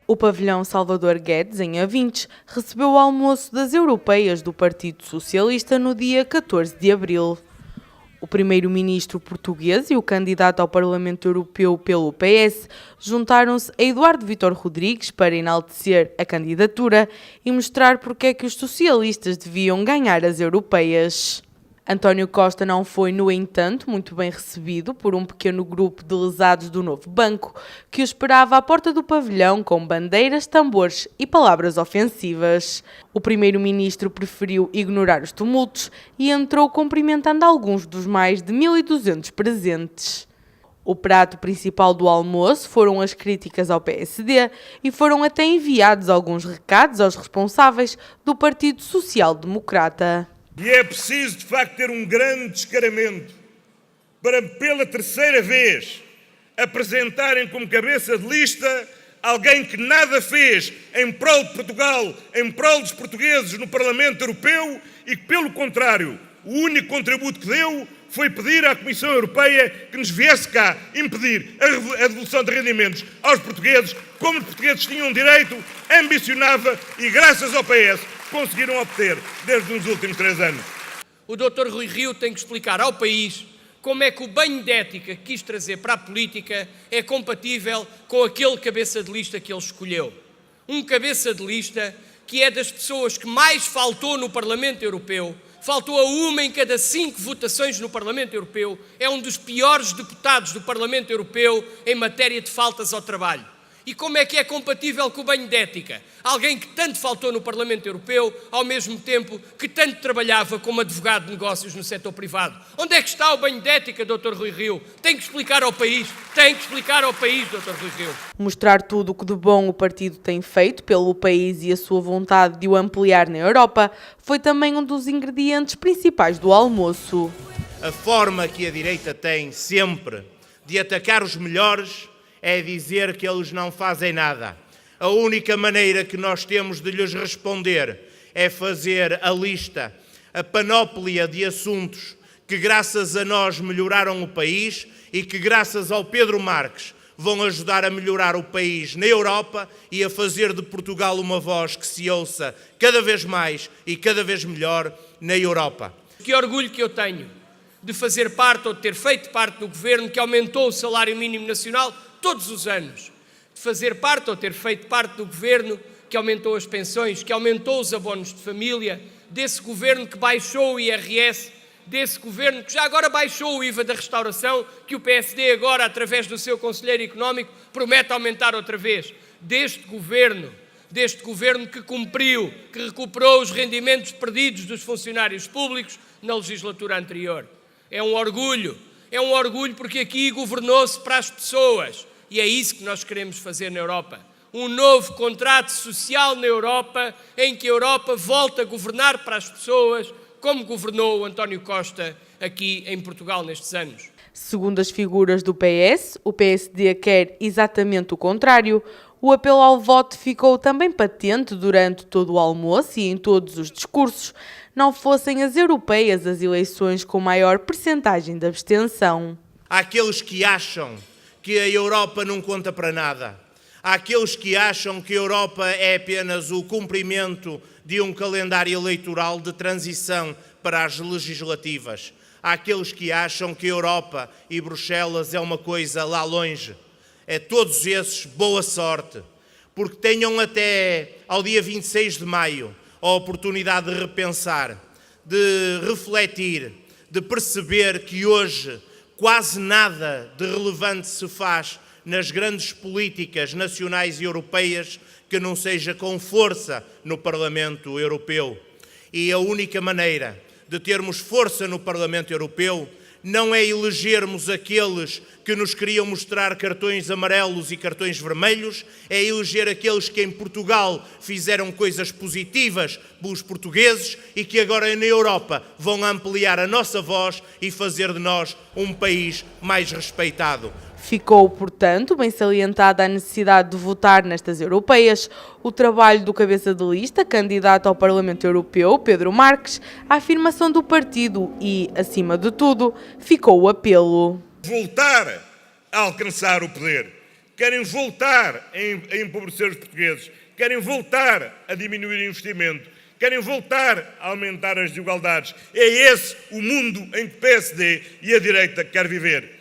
O pavilhão Salvador Guedes, em Avintes, recebeu o almoço das europeias do Partido Socialista no dia 14 de abril. O primeiro-ministro português e o candidato ao Parlamento Europeu pelo PS juntaram-se a Eduardo Vítor Rodrigues para enaltecer a candidatura e mostrar porque é que os socialistas deviam ganhar as europeias. António Costa não foi, no entanto, muito bem recebido por um pequeno grupo de lesados do Novo Banco, que o esperava à porta do pavilhão com bandeiras, tambores e palavras ofensivas. O primeiro-ministro preferiu ignorar os tumultos e entrou cumprimentando alguns dos mais de 1.200 presentes. O prato principal do almoço foram as críticas ao PSD e foram até enviados alguns recados aos responsáveis do Partido Social Democrata. E é preciso, de facto, ter um grande descaramento para, pela terceira vez, apresentarem como cabeça de lista alguém que nada fez em prol de Portugal, em prol dos portugueses no Parlamento Europeu e que, pelo contrário, o único contributo que deu foi pedir à Comissão Europeia que nos viesse cá impedir a devolução de rendimentos aos portugueses, como os portugueses tinham direito, ambicionava e, graças ao PS, conseguiram obter desde os últimos 3 anos. O Dr. Rui Rio tem que explicar ao país como é que o banho de ética que quis trazer para a política é compatível com aquele cabeça de lista que ele escolheu. Um cabeça de lista que é das pessoas que mais faltou no Parlamento Europeu, faltou a 1 em cada 5 votações no Parlamento Europeu, é um dos piores deputados do Parlamento Europeu em matéria de faltas ao trabalho. E como é que é compatível com o banho de ética? Alguém que tanto faltou no Parlamento Europeu, ao mesmo tempo que tanto trabalhava como advogado de negócios no setor privado. Onde é que está o banho de ética, Dr. Rui Rio? Tem que explicar ao país, Dr. Rui Rio. Mostrar tudo o que de bom o partido tem feito pelo país e a sua vontade de o ampliar na Europa foi também um dos ingredientes principais do almoço. A forma que a direita tem sempre de atacar os melhores é dizer que eles não fazem nada. A única maneira que nós temos de lhes responder é fazer a lista, a panóplia de assuntos que graças a nós melhoraram o país e que graças ao Pedro Marques vão ajudar a melhorar o país na Europa e a fazer de Portugal uma voz que se ouça cada vez mais e cada vez melhor na Europa. Que orgulho que eu tenho de fazer parte ou de ter feito parte do governo que aumentou o salário mínimo nacional todos os anos, de fazer parte ou ter feito parte do governo que aumentou as pensões, que aumentou os abonos de família, desse governo que baixou o IRS, desse governo que já agora baixou o IVA da restauração, que o PSD agora, através do seu conselheiro económico, promete aumentar outra vez. Deste governo que cumpriu, que recuperou os rendimentos perdidos dos funcionários públicos na legislatura anterior. É um orgulho porque aqui governou-se para as pessoas. E é isso que nós queremos fazer na Europa. Um novo contrato social na Europa, em que a Europa volta a governar para as pessoas, como governou o António Costa aqui em Portugal nestes anos. Segundo as figuras do PS, o PSD quer exatamente o contrário. O apelo ao voto ficou também patente durante todo o almoço e em todos os discursos. Não fossem as europeias as eleições com maior percentagem de abstenção. Há aqueles que acham que a Europa não conta para nada. Há aqueles que acham que a Europa é apenas o cumprimento de um calendário eleitoral de transição para as legislativas. Há aqueles que acham que a Europa e Bruxelas é uma coisa lá longe. É todos esses, boa sorte, porque tenham até ao dia 26 de maio a oportunidade de repensar, de refletir, de perceber que hoje quase nada de relevante se faz nas grandes políticas nacionais e europeias que não seja com força no Parlamento Europeu. E a única maneira de termos força no Parlamento Europeu não é elegermos aqueles que nos queriam mostrar cartões amarelos e cartões vermelhos, é eleger aqueles que em Portugal fizeram coisas positivas pelos portugueses e que agora na Europa vão ampliar a nossa voz e fazer de nós um país mais respeitado. Ficou, portanto, bem salientada a necessidade de votar nestas europeias, o trabalho do cabeça de lista, candidato ao Parlamento Europeu, Pedro Marques, a afirmação do partido e, acima de tudo, ficou o apelo. Voltar a alcançar o poder, querem voltar a empobrecer os portugueses, querem voltar a diminuir o investimento, querem voltar a aumentar as desigualdades. É esse o mundo em que o PSD e a direita quer viver.